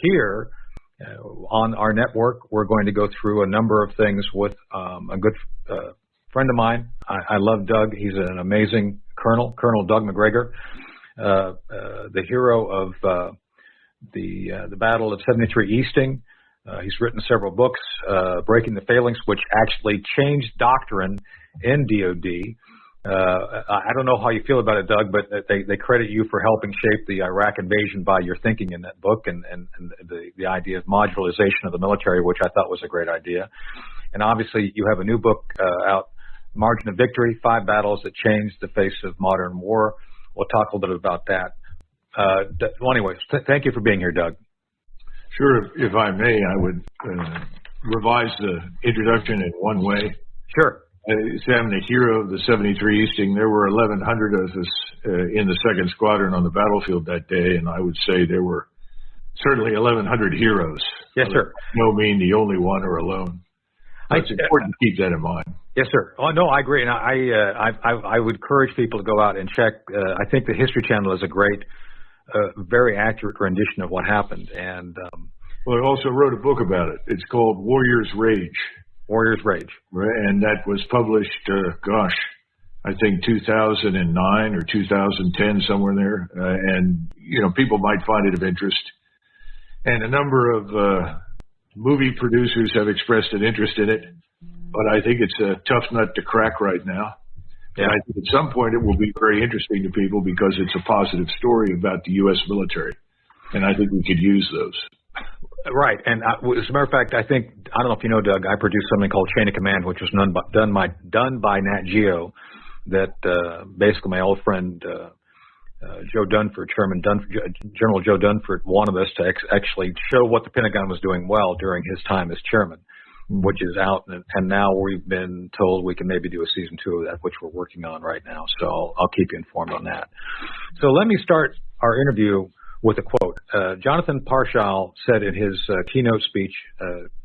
here on our network, we're going to go through a number of things with a good friend of mine. I love Doug. He's an amazing colonel, Colonel Doug Macgregor, the hero of the Battle of 73 Easting. He's written several books, Breaking the Phalanx, which actually changed doctrine in DOD. I don't know how you feel about it, Doug, but they credit you for helping shape the Iraq invasion by your thinking in that book and the idea of modularization of the military, which I thought was a great idea. And obviously, you have a new book out, Margin of Victory, 5 Battles That Changed the Face of Modern War. We'll talk a little bit about that. Well, anyways, thank you for being here, Doug. Sure. If I may, I would revise the introduction in one way. Sure. Sam, the hero of the 73 Easting, there were 1,100 of us in the 2nd Squadron on the battlefield that day, and I would say there were certainly 1,100 heroes. Yes, sir. No mean the only one or alone. It's important to keep that in mind. Yes, sir. Oh, no, I agree, and I would encourage people to go out and check. I think the History Channel is a great, very accurate rendition of what happened. And well, I also wrote a book about it. It's called Warrior's Rage. Warrior's Rage. And that was published, I think 2009 or 2010, somewhere there. And, people might find it of interest. And a number of movie producers have expressed an interest in it. But I think it's a tough nut to crack right now. Yeah. And I think at some point it will be very interesting to people because it's a positive story about the U.S. military. And I think we could use those. Right. And as a matter of fact, I don't know if you know, Doug, I produced something called Chain of Command, which was done by Nat Geo, that basically my old friend Joe Dunford, General Joe Dunford, wanted us to actually show what the Pentagon was doing well during his time as chairman, which is out. And now we've been told we can maybe do a season 2 of that, which we're working on right now. So I'll keep you informed on that. So let me start our interview with a quote. Jonathan Parshall said in his keynote speech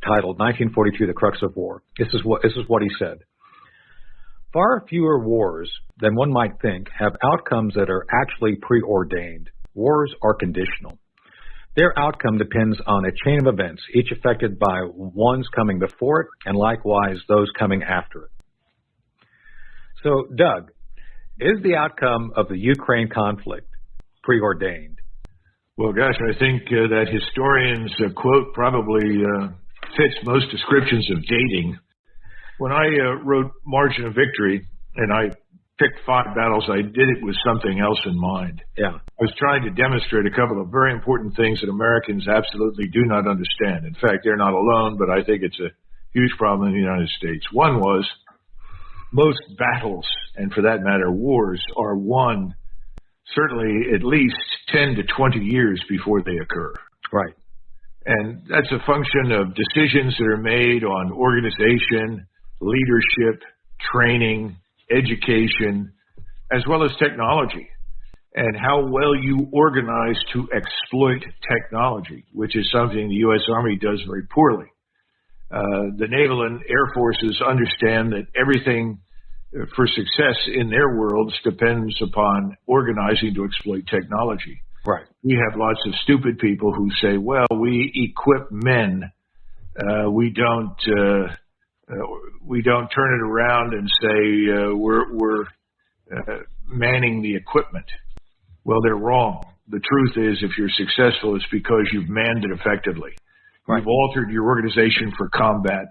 titled 1942, The Crux of War. This is what he said. Far fewer wars than one might think have outcomes that are actually preordained. Wars are conditional. Their outcome depends on a chain of events, each affected by ones coming before it and likewise those coming after it. So, Doug, is the outcome of the Ukraine conflict preordained? Well, gosh, I think that historian's quote probably fits most descriptions of dating. When I wrote Margin of Victory and I picked 5 battles, I did it with something else in mind. Yeah. I was trying to demonstrate a couple of very important things that Americans absolutely do not understand. In fact, they're not alone, but I think it's a huge problem in the United States. One was most battles, and for that matter, wars, are won certainly at least 10 to 20 years before they occur. Right. And that's a function of decisions that are made on organization, leadership, training, education, as well as technology, and how well you organize to exploit technology, which is something the U.S. Army does very poorly. The Naval and Air Forces understand that everything for success in their worlds depends upon organizing to exploit technology. Right. We have lots of stupid people who say, well, we equip men. We don't turn it around and say we're manning the equipment. Well, they're wrong. The truth is, if you're successful, it's because you've manned it effectively. Right. You've altered your organization for combat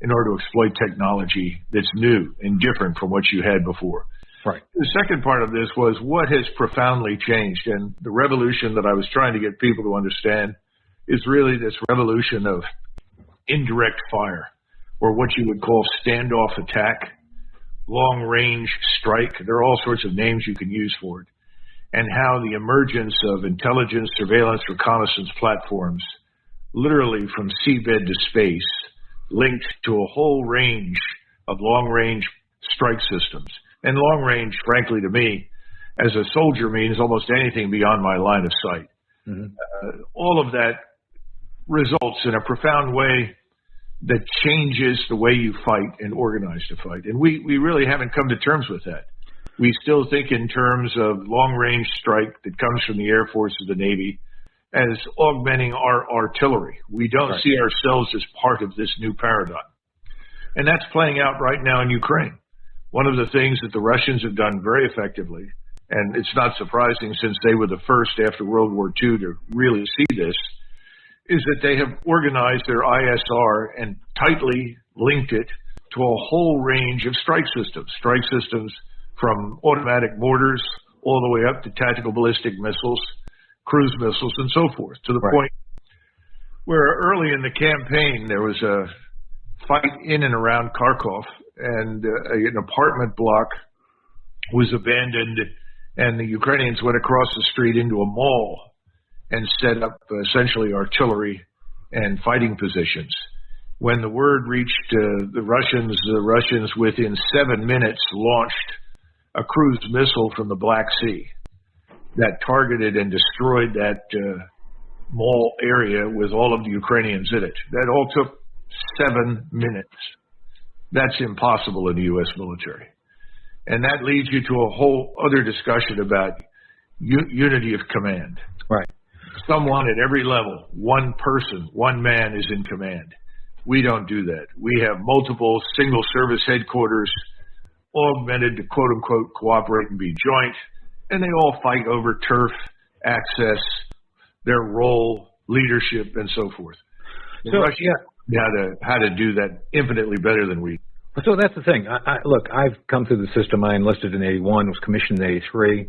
in order to exploit technology that's new and different from what you had before. Right. The second part of this was what has profoundly changed, and the revolution that I was trying to get people to understand is really this revolution of indirect fire, or what you would call standoff attack, long-range strike. There are all sorts of names you can use for it, and how the emergence of intelligence, surveillance, reconnaissance platforms, literally from seabed to space, linked to a whole range of long-range strike systems. And long-range, frankly, to me, as a soldier, means almost anything beyond my line of sight. Mm-hmm. All of that results in a profound way that changes the way you fight and organize to fight. And we really haven't come to terms with that. We still think in terms of long-range strike that comes from the Air Force or the Navy, as augmenting our artillery. We don't Right. see ourselves as part of this new paradigm. And that's playing out right now in Ukraine. One of the things that the Russians have done very effectively, and it's not surprising since they were the first after World War II to really see this, is that they have organized their ISR and tightly linked it to a whole range of strike systems from automatic mortars all the way up to tactical ballistic missiles, cruise missiles, and so forth, to the point where early in the campaign there was a fight in and around Kharkov, and an apartment block was abandoned, and the Ukrainians went across the street into a mall and set up essentially artillery and fighting positions. When the word reached the Russians within 7 minutes launched a cruise missile from the Black Sea that targeted and destroyed that mall area with all of the Ukrainians in it. That all took 7 minutes. That's impossible in the U.S. military. And that leads you to a whole other discussion about unity of command. Right. Someone at every level, one person, one man is in command. We don't do that. We have multiple single service headquarters augmented to quote unquote cooperate and be joint, and they all fight over turf, access, their role, leadership, and so forth. The Russians how to do that infinitely better than we. So that's the thing. Look, I've come through the system. I enlisted in 81, was commissioned in 83.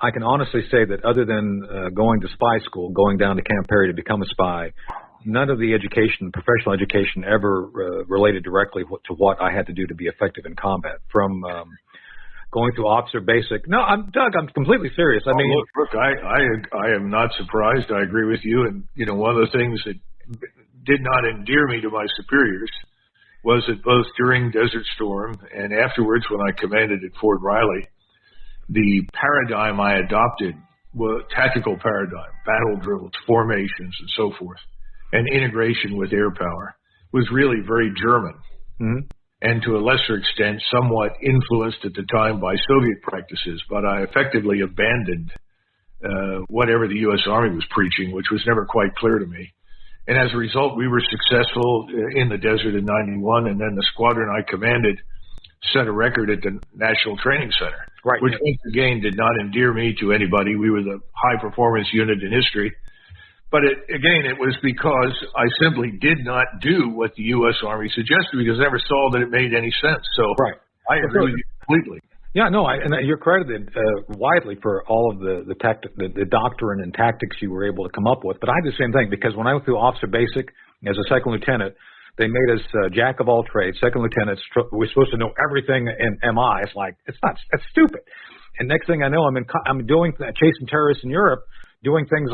I can honestly say that other than going to spy school, going down to Camp Perry to become a spy, none of the education, professional education, ever related directly to what I had to do to be effective in combat. From going through officer basic. No, Doug, I'm completely serious. I mean, look, I am not surprised. I agree with you. And one of the things that did not endear me to my superiors was that both during Desert Storm and afterwards, when I commanded at Fort Riley, the paradigm I adopted was tactical paradigm, battle drills, formations, and so forth, and integration with air power was really very German. Mm-hmm. And to a lesser extent, somewhat influenced at the time by Soviet practices. But I effectively abandoned whatever the U.S. Army was preaching, which was never quite clear to me. And as a result, we were successful in the desert in 91, and then the squadron I commanded set a record at the National Training Center, which once again did not endear me to anybody. We were the high-performance unit in history. But it was because I simply did not do what the U.S. Army suggested because I never saw that it made any sense. So I agree with you completely. Yeah, no, and you're credited widely for all of the doctrine and tactics you were able to come up with. But I did the same thing because when I went through officer basic as a second lieutenant, they made us jack of all trades, second lieutenants. We're supposed to know everything in MI. It's like that's stupid. And next thing I know, I'm chasing terrorists in Europe, doing things